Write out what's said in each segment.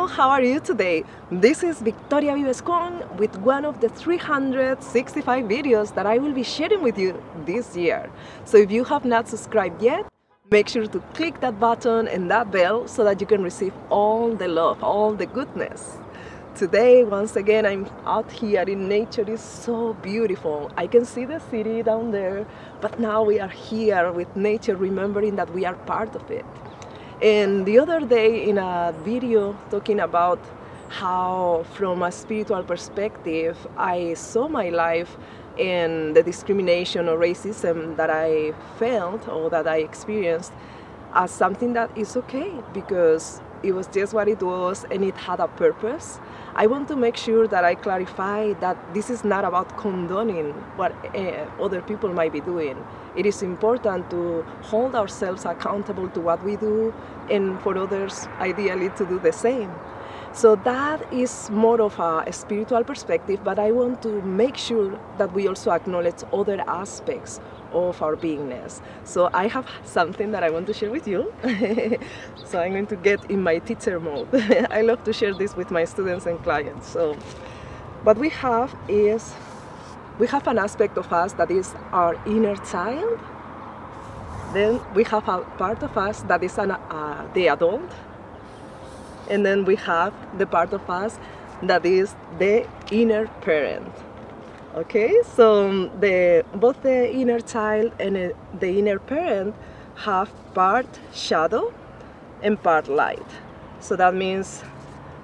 how are you today? This is Vives Khuong with one of the 365 videos that I will be sharing with you this year. So if you have not subscribed yet, make sure to click that button and that bell so that you can receive all the love, all the goodness. Today, once again, I'm out here in nature. It's so beautiful. I can see the city down there, but now we are here with nature, remembering that we are part of it. And the other day in a video talking about how from a spiritual perspective I saw my life and the discrimination or racism that I felt or that I experienced as something that is okay because it was just what it was and it had a purpose. I want to make sure that I clarify that this is not about condoning what other people might be doing. It is important to hold ourselves accountable to what we do and for others, ideally, to do the same. So that is more of a spiritual perspective, but I want to make sure that we also acknowledge other aspects of our beingness. So I have something that I want to share with you. So I'm going to get in my teacher mode. I love to share this with my students and clients. So what we have is, we have an aspect of us that is our inner child. Then we have a part of us that is the adult. And then we have the part of us that is the inner parent. Okay, so both the inner child and the inner parent have part shadow and part light. So that means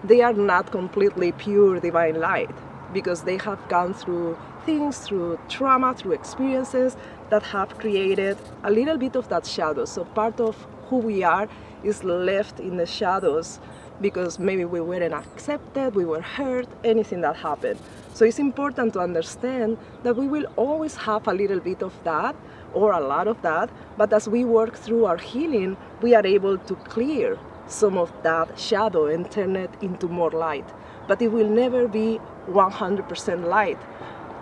they are not completely pure divine light because they have gone through things, through trauma, through experiences that have created a little bit of that shadow. So part of who we are is left in the shadows because maybe we weren't accepted, we were hurt, anything that happened. So it's important to understand that we will always have a little bit of that or a lot of that, but as we work through our healing, we are able to clear some of that shadow and turn it into more light. But it will never be 100% light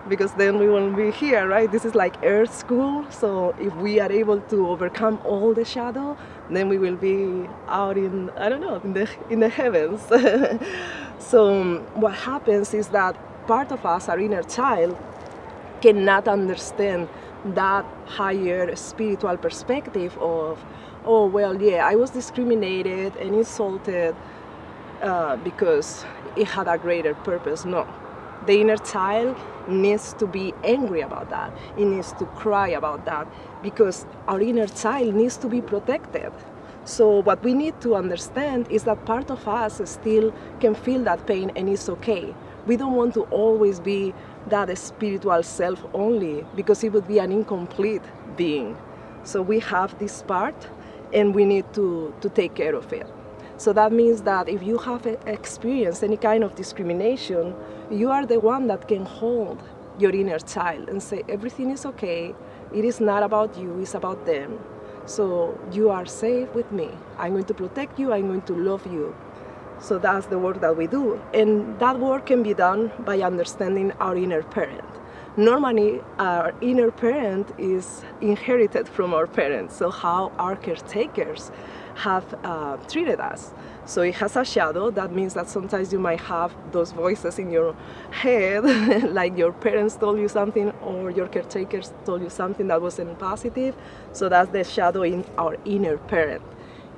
because then we won't be here, right? This is like Earth school, so if we are able to overcome all the shadow, then we will be out in, I don't know, in the heavens. So what happens is that part of us, our inner child, cannot understand that higher spiritual perspective of, oh, well, yeah, I was discriminated and insulted because it had a greater purpose. No. The inner child needs to be angry about that. It needs to cry about that because our inner child needs to be protected. So what we need to understand is that part of us still can feel that pain and it's okay. We don't want to always be that spiritual self only because it would be an incomplete being. So we have this part and we need to take care of it. So that means that if you have experienced any kind of discrimination, you are the one that can hold your inner child and say, everything is okay, it is not about you, it's about them. So you are safe with me. I'm going to protect you, I'm going to love you. So that's the work that we do. And that work can be done by understanding our inner parent. Normally, our inner parent is inherited from our parents, so how our caretakers have treated us. So it has a shadow. That means that sometimes you might have those voices in your head, like your parents told you something or your caretakers told you something that wasn't positive. So that's the shadow in our inner parent.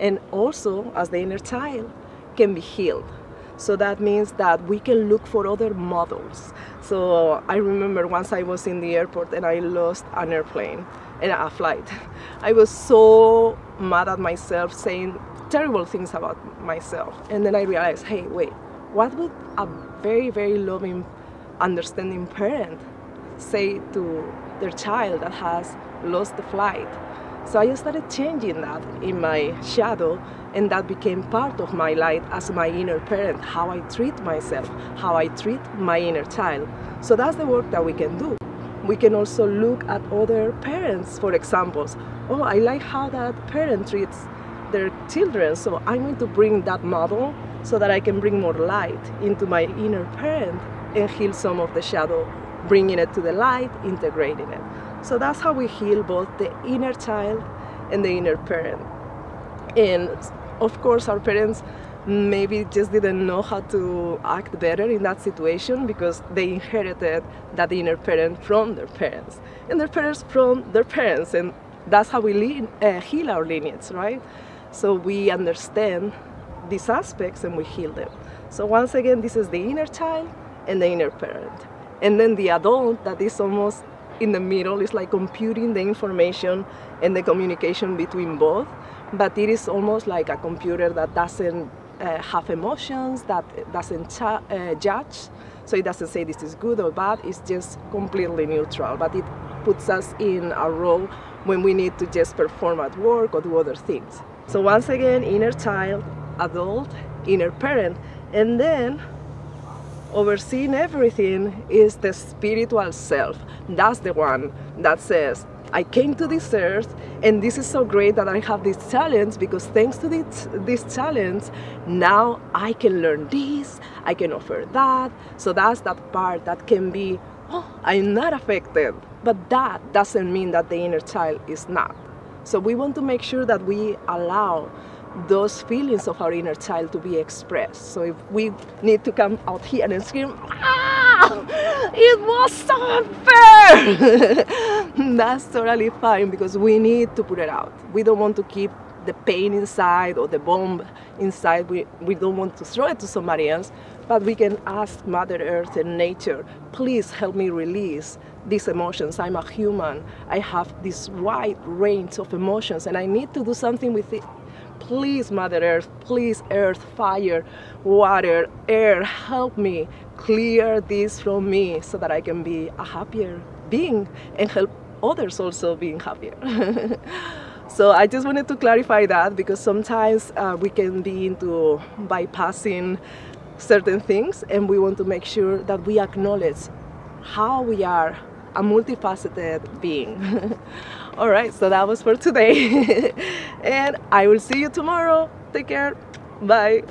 And also, as the inner child, can be healed. So that means that we can look for other models. So I remember once I was in the airport and I lost an airplane and a flight. I was so mad at myself, saying terrible things about myself. And then I realized, hey, wait, what would a very, very loving, understanding parent say to their child that has lost the flight? So I started changing that in my shadow, and that became part of my light as my inner parent, how I treat myself, how I treat my inner child. So that's the work that we can do. We can also look at other parents for examples. Oh, I like how that parent treats their children, so I'm going to bring that model so that I can bring more light into my inner parent and heal some of the shadow, bringing it to the light, integrating it. So that's how we heal both the inner child and the inner parent. And of course, our parents maybe just didn't know how to act better in that situation because they inherited that inner parent from their parents, and their parents from their parents, and that's how we heal our lineage, right? So we understand these aspects and we heal them. So once again, this is the inner child and the inner parent. And then the adult that is almost in the middle is like computing the information and the communication between both, but it is almost like a computer that doesn't have emotions, that doesn't judge. So it doesn't say this is good or bad, it's just completely neutral, but it puts us in a role when we need to just perform at work or do other things. So once again, inner child, adult, inner parent, and then overseeing everything is the spiritual self. That's the one that says, I came to this earth and this is so great that I have this challenge, because thanks to this challenge, now I can learn this, I can offer that. So that's that part that can be, oh, I'm not affected, but that doesn't mean that the inner child is not. So we want to make sure that we allow those feelings of our inner child to be expressed. So if we need to come out here and scream, ah, it was so unfair, that's totally fine, because we need to put it out. We don't want to keep the pain inside or the bomb inside. We don't want to throw it to somebody else, but we can ask Mother Earth and nature, please help me release these emotions. I'm a human. I have this wide range of emotions and I need to do something with it. Please, Mother Earth, please, earth, fire, water, air, help me clear this from me so that I can be a happier being and help others also being happier. So I just wanted to clarify that, because sometimes we can be into bypassing certain things, and we want to make sure that we acknowledge how we are a multifaceted being. All right, so that was for today. And I will see you tomorrow. Take care. Bye.